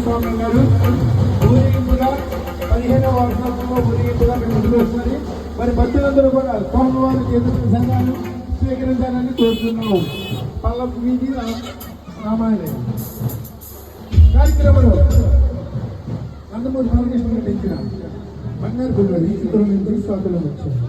స్వామి గారు ఊరేగింపుగా 15వ వార్షికోత్సవంలో ఊరేగింపుగా మేము ముందుకు వస్తున్నది. మరి భక్తులందరూ కూడా స్వామివారి చేతుల సంఘాలు స్వీకరించాలని కోరుతున్నాము. పల్లపు వీధి రామాలయం కార్యక్రమంలో నందమూరి బాలకృష్ణ నటించిన బంగారు గుళ్ళని చిత్రం నుంచి స్వాగతం వచ్చారు.